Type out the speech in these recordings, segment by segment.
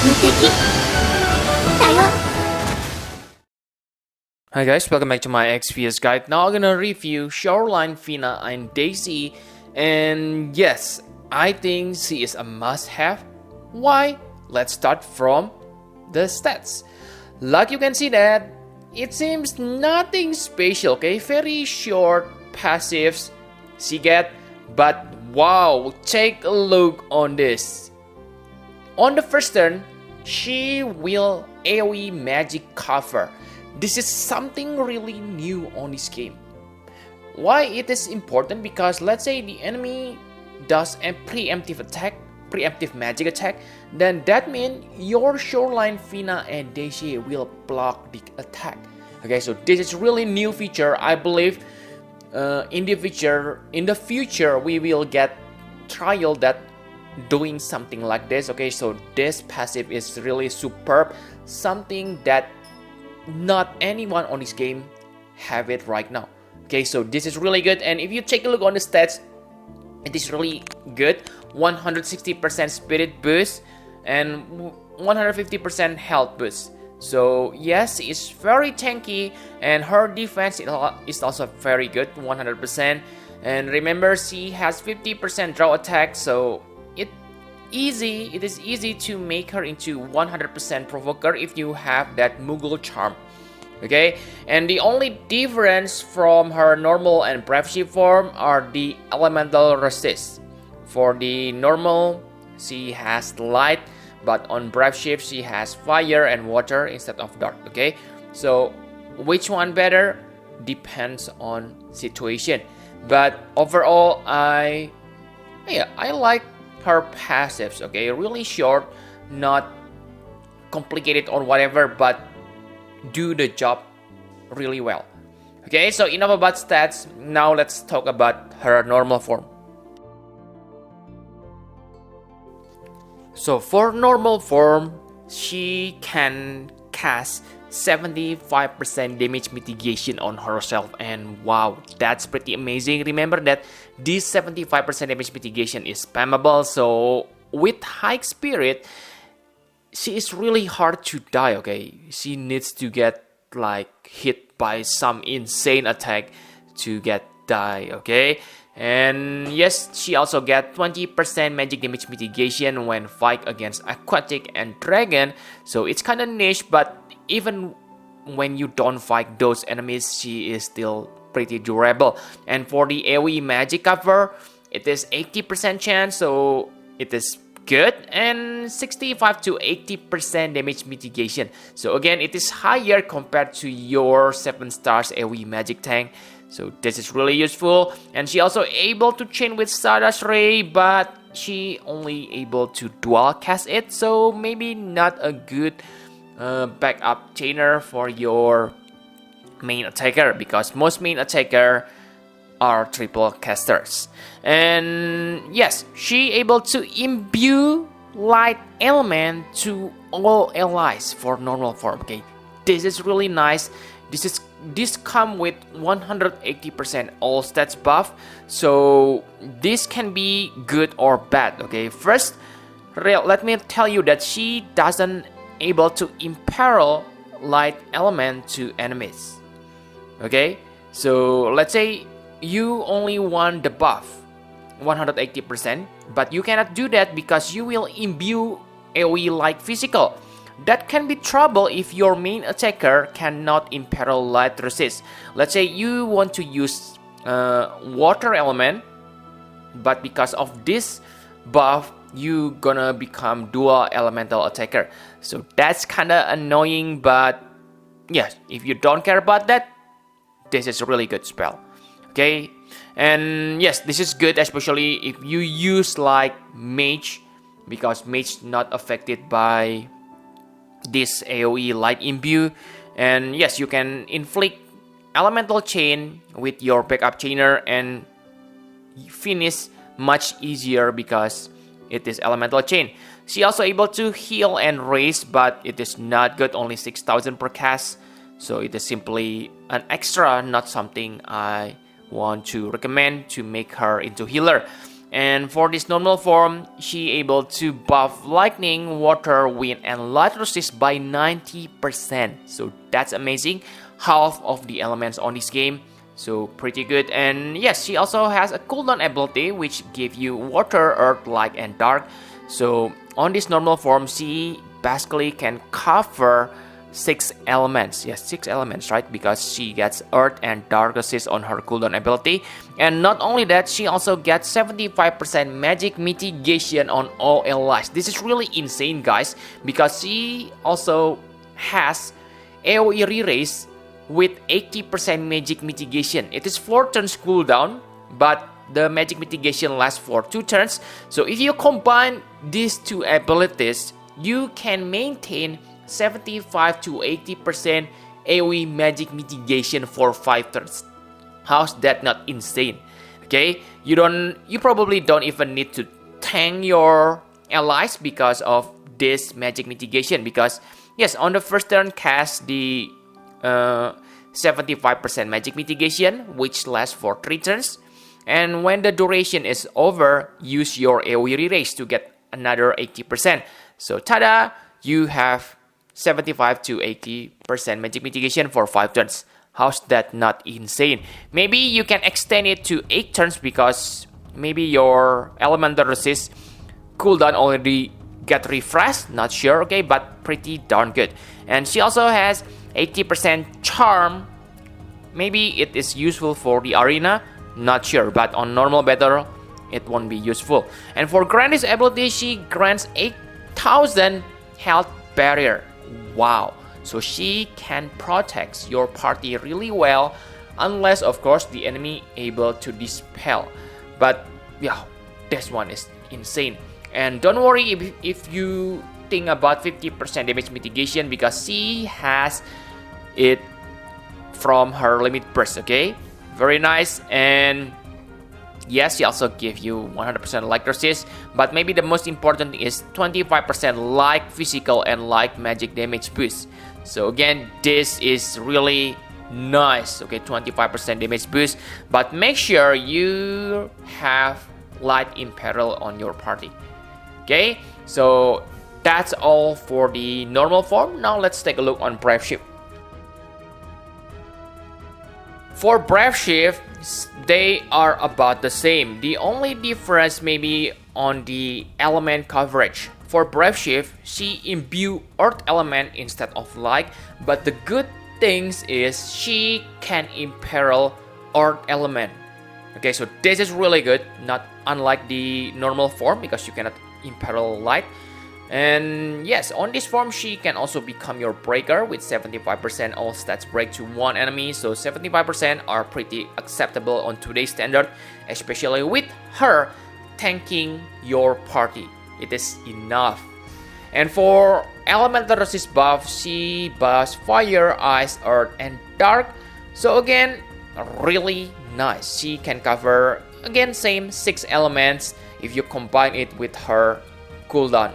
無敵だよ。 Hi guys, welcome back to my XPS guide. Now I'm gonna review Shoreline Fina and Daisy, and yes, I think she is a must-have. Why? Let's start from the stats. Like you can see that it seems nothing special, okay? Very short passives she get, but wow, take a look on this. On the first turn, she will AoE magic cover. This is something really new on this game. Why it is important? Because let's say the enemy does a preemptive attack, preemptive magic attack, then that means your Shoreline Fina and Daisy will block the attack. Okay, so this is really new feature. I believe in the future we will get trial that doing something like this. Okay, so this passive is really superb, something that not anyone on this game have it right now. Okay, so this is really good, and if you take a look on the stats, it is really good. 160% spirit boost and 150% health boost. So yes, it's very tanky, and her defense is also very good, 100%. And remember, she has 50% draw attack, so it is easy to make her into 100% provoker if you have that Moogle charm. Okay, and the only difference from her normal and brave ship form are the elemental resist. For the normal, she has light, but on brave ship she has fire and water instead of dark. Okay, so which one better depends on situation, but overall I like her passives. Okay, really short, not complicated or whatever, but do the job really well. Okay, so enough about stats. Now let's talk about her normal form. So for normal form, she can cast 75% damage mitigation on herself, and wow, that's pretty amazing. Remember that this 75% damage mitigation is spammable, so with high spirit she is really hard to die. Okay, she needs to get like hit by some insane attack to get die. Okay, and yes, she also get 20% magic damage mitigation when fight against aquatic and dragon, so it's kind of niche, but even when you don't fight those enemies, she is still pretty durable. And for the AoE magic cover, it is 80% chance, so it is good, and 65 to 80% damage mitigation. So again, it is higher compared to your 7 stars AoE magic tank. So this is really useful. And she also able to chain with Stardust Ray, but she only able to dual cast it, so maybe not a good backup chainer for your main attacker, because most main attacker are triple casters. And yes, she able to imbue light element to all allies for normal form. Okay, this is really nice. This come with 180% all stats buff, so this can be good or bad. Okay, first, let me tell you that she doesn't able to imperil light element to enemies. Okay, so let's say you only want the buff 180%, but you cannot do that because you will imbue AoE like physical. That can be trouble if your main attacker cannot imperil light resist. Let's say you want to use water element, but because of this buff you gonna become dual elemental attacker, so that's kinda annoying. But yes, if you don't care about that, this is a really good spell. Okay, and yes, this is good especially if you use like mage, because mage not affected by this AoE light imbue. And yes, you can inflict elemental chain with your backup chainer and finish much easier because it is elemental chain. She also able to heal and raise, but it is not good, only 6,000 per cast, so it is simply an extra, not something I want to recommend to make her into healer. And for this normal form, she able to buff lightning, water, wind, and light resist by 90%. So that's amazing. Half of the elements on this game. So pretty good. And yes, she also has a cooldown ability which give you water, earth, light, and dark. So on this normal form, she basically can cover 6 elements. Yes, 6 elements, right? Because she gets earth and dark resist on her cooldown ability. And not only that, she also gets 75% magic mitigation on all allies. This is really insane, guys, because she also has AoE re-raise with 80% magic mitigation. It is 4 turns cooldown, but the magic mitigation lasts for 2 turns. So if you combine these two abilities, you can maintain 75 to 80% AoE magic mitigation for 5 turns. How's that not insane? Okay, you probably don't even need to tank your allies because of this magic mitigation, because yes, on the first turn cast the 75% magic mitigation, which lasts for 3 turns. And when the duration is over, use your AoE re-raise to get another 80%. So tada, you have 75 to 80% magic mitigation for 5 turns. How's that not insane? Maybe you can extend it to 8 turns because maybe your elemental resist cooldown already get refreshed. Not sure, okay, but pretty darn good. And she also has 80% charm. Maybe it is useful for the arena. Not sure, but on normal battle, it won't be useful. And for Granny's ability, she grants 8,000 health barrier. Wow. So she can protect your party really well, unless of course the enemy able to dispel. But yeah, this one is insane. And don't worry if you think about 50% damage mitigation, because she has it from her limit burst. Okay, very nice. And yes, she also gives you 100% light resist, but maybe the most important thing is 25% light physical and light magic damage boost. So again, this is really nice. Okay, 25% damage boost, but make sure you have light imperil on your party. Okay, so that's all for the normal form. Now let's take a look on Brave Shift. For Brave Shift, they are about the same. The only difference maybe on the element coverage. For Brave Shift, she imbue earth element instead of light, but the good things is she can imperil earth element. Okay, so this is really good, not unlike the normal form because you cannot imperil light. And yes, on this form, she can also become your breaker with 75% all stats break to one enemy. So 75% are pretty acceptable on today's standard, especially with her tanking your party. It is enough. And for elemental resist buff, she buffs fire, ice, earth, and dark. So again, really nice. She can cover, again, same 6 elements if you combine it with her cooldown.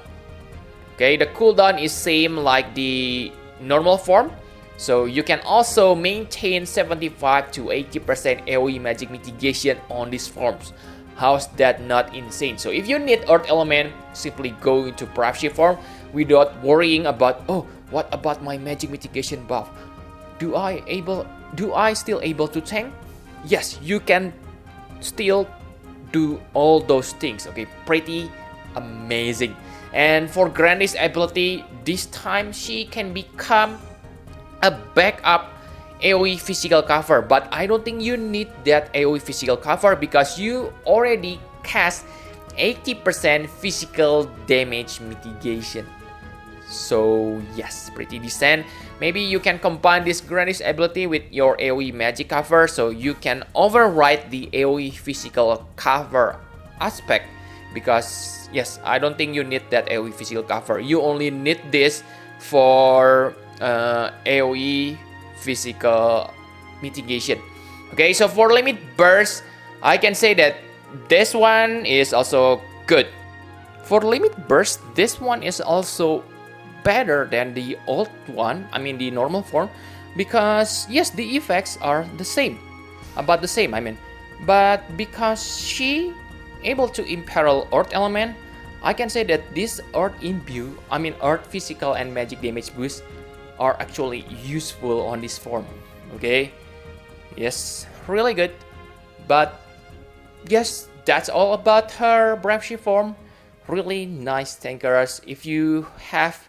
Okay, the cooldown is same like the normal form. So you can also maintain 75 to 80% AoE magic mitigation on these forms. How's that not insane? So if you need earth element, simply go into Brave Shift form without worrying about, oh, what about my magic mitigation buff? Do I still able to tank? Yes, you can still do all those things. Okay, pretty amazing. And for Granny's ability, this time she can become a backup AoE physical cover, but I don't think you need that AoE physical cover because you already cast 80% physical damage mitigation. So yes, pretty decent. Maybe you can combine this Granny's ability with your AoE magic cover, so you can override the AoE physical cover aspect. Because yes, I don't think you need that AoE physical cover. You only need this for AoE physical mitigation. Okay, so for limit burst, I can say that this one is also good. For limit burst, this one is also better than the old one, I mean the normal form, because yes, the effects are the same, about the same, I mean, but because she able to imperil Earth element, I can say that this Earth Earth physical and magic damage boost are actually useful on this form. Okay, yes, really good. But yes, that's all about her Brave Shift form. Really nice tankers. If you have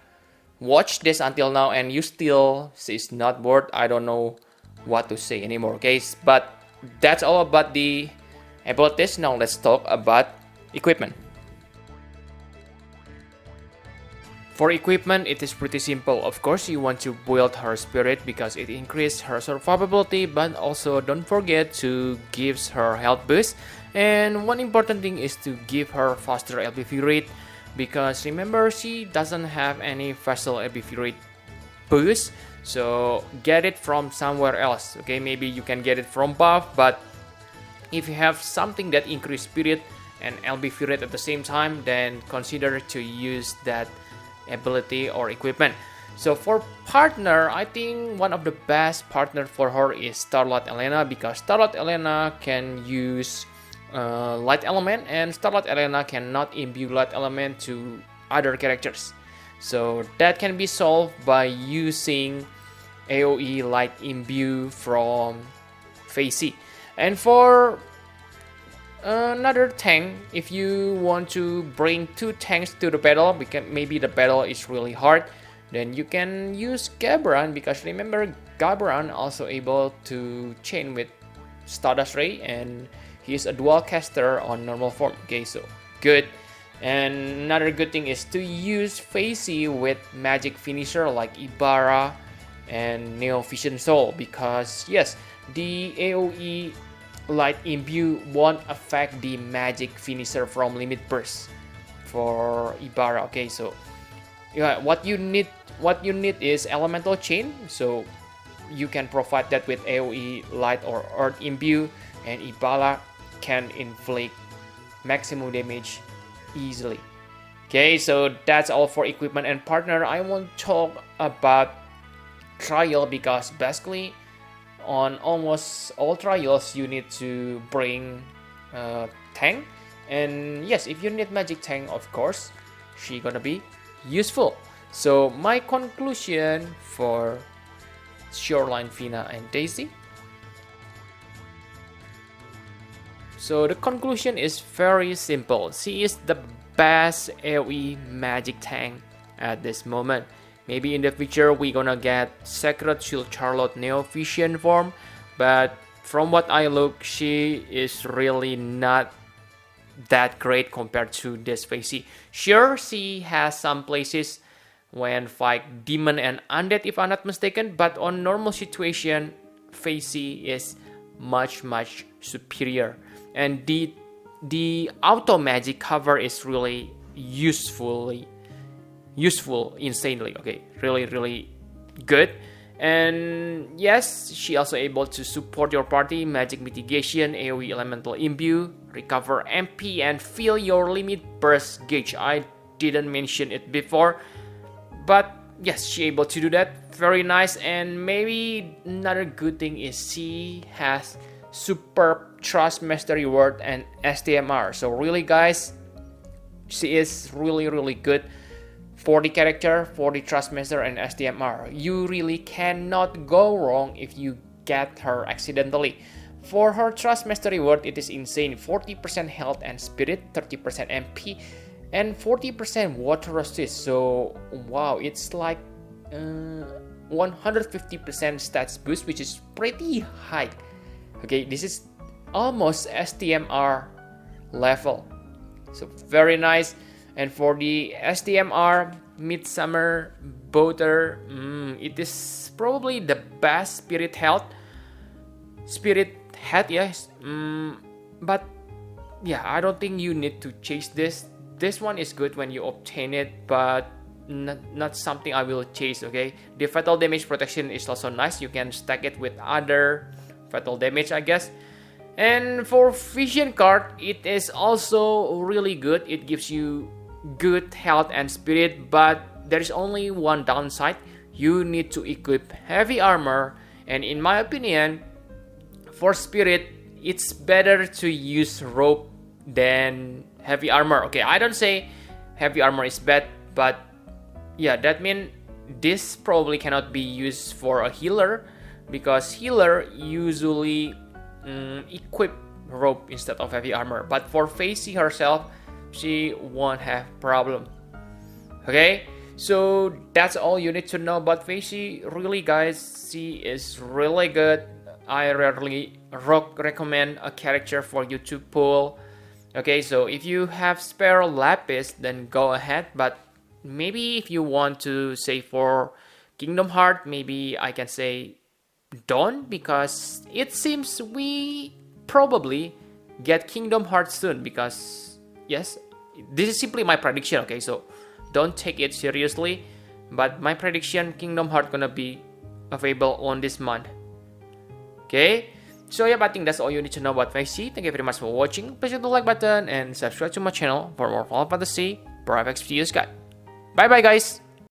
watched this until now and you still is not bored, I don't know what to say anymore, guys. But that's all about the abilities. Now let's talk about equipment. For equipment, it is pretty simple. Of course, you want to build her spirit because it increases her survivability, but also don't forget to give her health boost. And one important thing is to give her faster LBV rate, because remember, she doesn't have any vessel LBV rate boost, so get it from somewhere else. Okay, maybe you can get it from buff, but if you have something that increase spirit and LBV rate at the same time, then consider to use that ability or equipment. So for partner, I think one of the best partner for her is Starlight Elena, because Starlight Elena can use light element, and Starlight Elena cannot imbue light element to other characters. So that can be solved by using AoE light imbue from FFBE. And for another tank, if you want to bring two tanks to the battle, because maybe the battle is really hard, then you can use Gabran, because remember, Gabran also able to chain with Stardust Ray, and he is a dual caster on normal form. Okay, so good. And another good thing is to use FFBE with magic finisher like Ibarra and Neo Vision Soul, because yes, the AoE light imbue won't affect the magic finisher from limit burst for Ibarra. Okay, so yeah, what you need is elemental chain, so you can provide that with AoE light or earth imbue, and Ibarra can inflict maximum damage easily. Okay, so that's all for equipment and partner. I won't talk about trial, because basically on almost all trials you need to bring tank, and yes, if you need magic tank, of course she gonna be useful. So my conclusion for Shoreline Fina and Daisy. So the conclusion is very simple. She is the best AoE magic tank at this moment. Maybe in the future we're gonna get Sacred Shield Charlotte Neo Vision form, but from what I look, she is really not that great compared to this FFBE. Sure, she has some places when fight demon and undead if I'm not mistaken, but on normal situation, FFBE is much superior. And the auto magic cover is really useful insanely. Okay, really good. And yes, she also able to support your party, magic mitigation, AoE elemental imbue, recover MP, and fill your limit burst gauge. I didn't mention it before, but yes, she able to do that. Very nice. And maybe another good thing is she has superb trust mastery word and STMR. So really guys, she is really good for the character, for the trust master and STMR. You really cannot go wrong if you get her accidentally. For her trust mastery word, it is insane. 40% health and spirit, 30% MP, and 40% water resist. So wow, it's like 150% stats boost, which is pretty high. Okay, this is almost STMR level, so very nice. And for the STMR Midsummer Boater, it is probably the best spirit head, yes. But yeah, I don't think you need to chase this. This one is good when you obtain it, but not something I will chase. Okay, the fatal damage protection is also nice. You can stack it with other fatal damage, I guess. And for vision card, it is also really good. It gives you good health and spirit, but there is only one downside. You need to equip heavy armor, and in my opinion, for spirit, it's better to use rope than heavy armor. Okay, I don't say heavy armor is bad, but yeah, that means this probably cannot be used for a healer, because healer usually equip rope instead of heavy armor. But for Facey herself, she won't have problem. Okay, so that's all you need to know about Facey. Really, guys, she is really good. I rarely recommend a character for you to pull. Okay, so if you have spare lapis, then go ahead. But maybe if you want to say for Kingdom Heart, maybe I can say don't, because it seems we probably get Kingdom Heart soon. Because yes, this is simply my prediction. Okay, so don't take it seriously, but my prediction, Kingdom Heart gonna be available on this month. Okay, so yeah, I think that's all you need to know about Facey. Thank you very much for watching. Please hit the like button and subscribe to my channel for more Final Fantasy Private videos, guys. Bye bye, guys.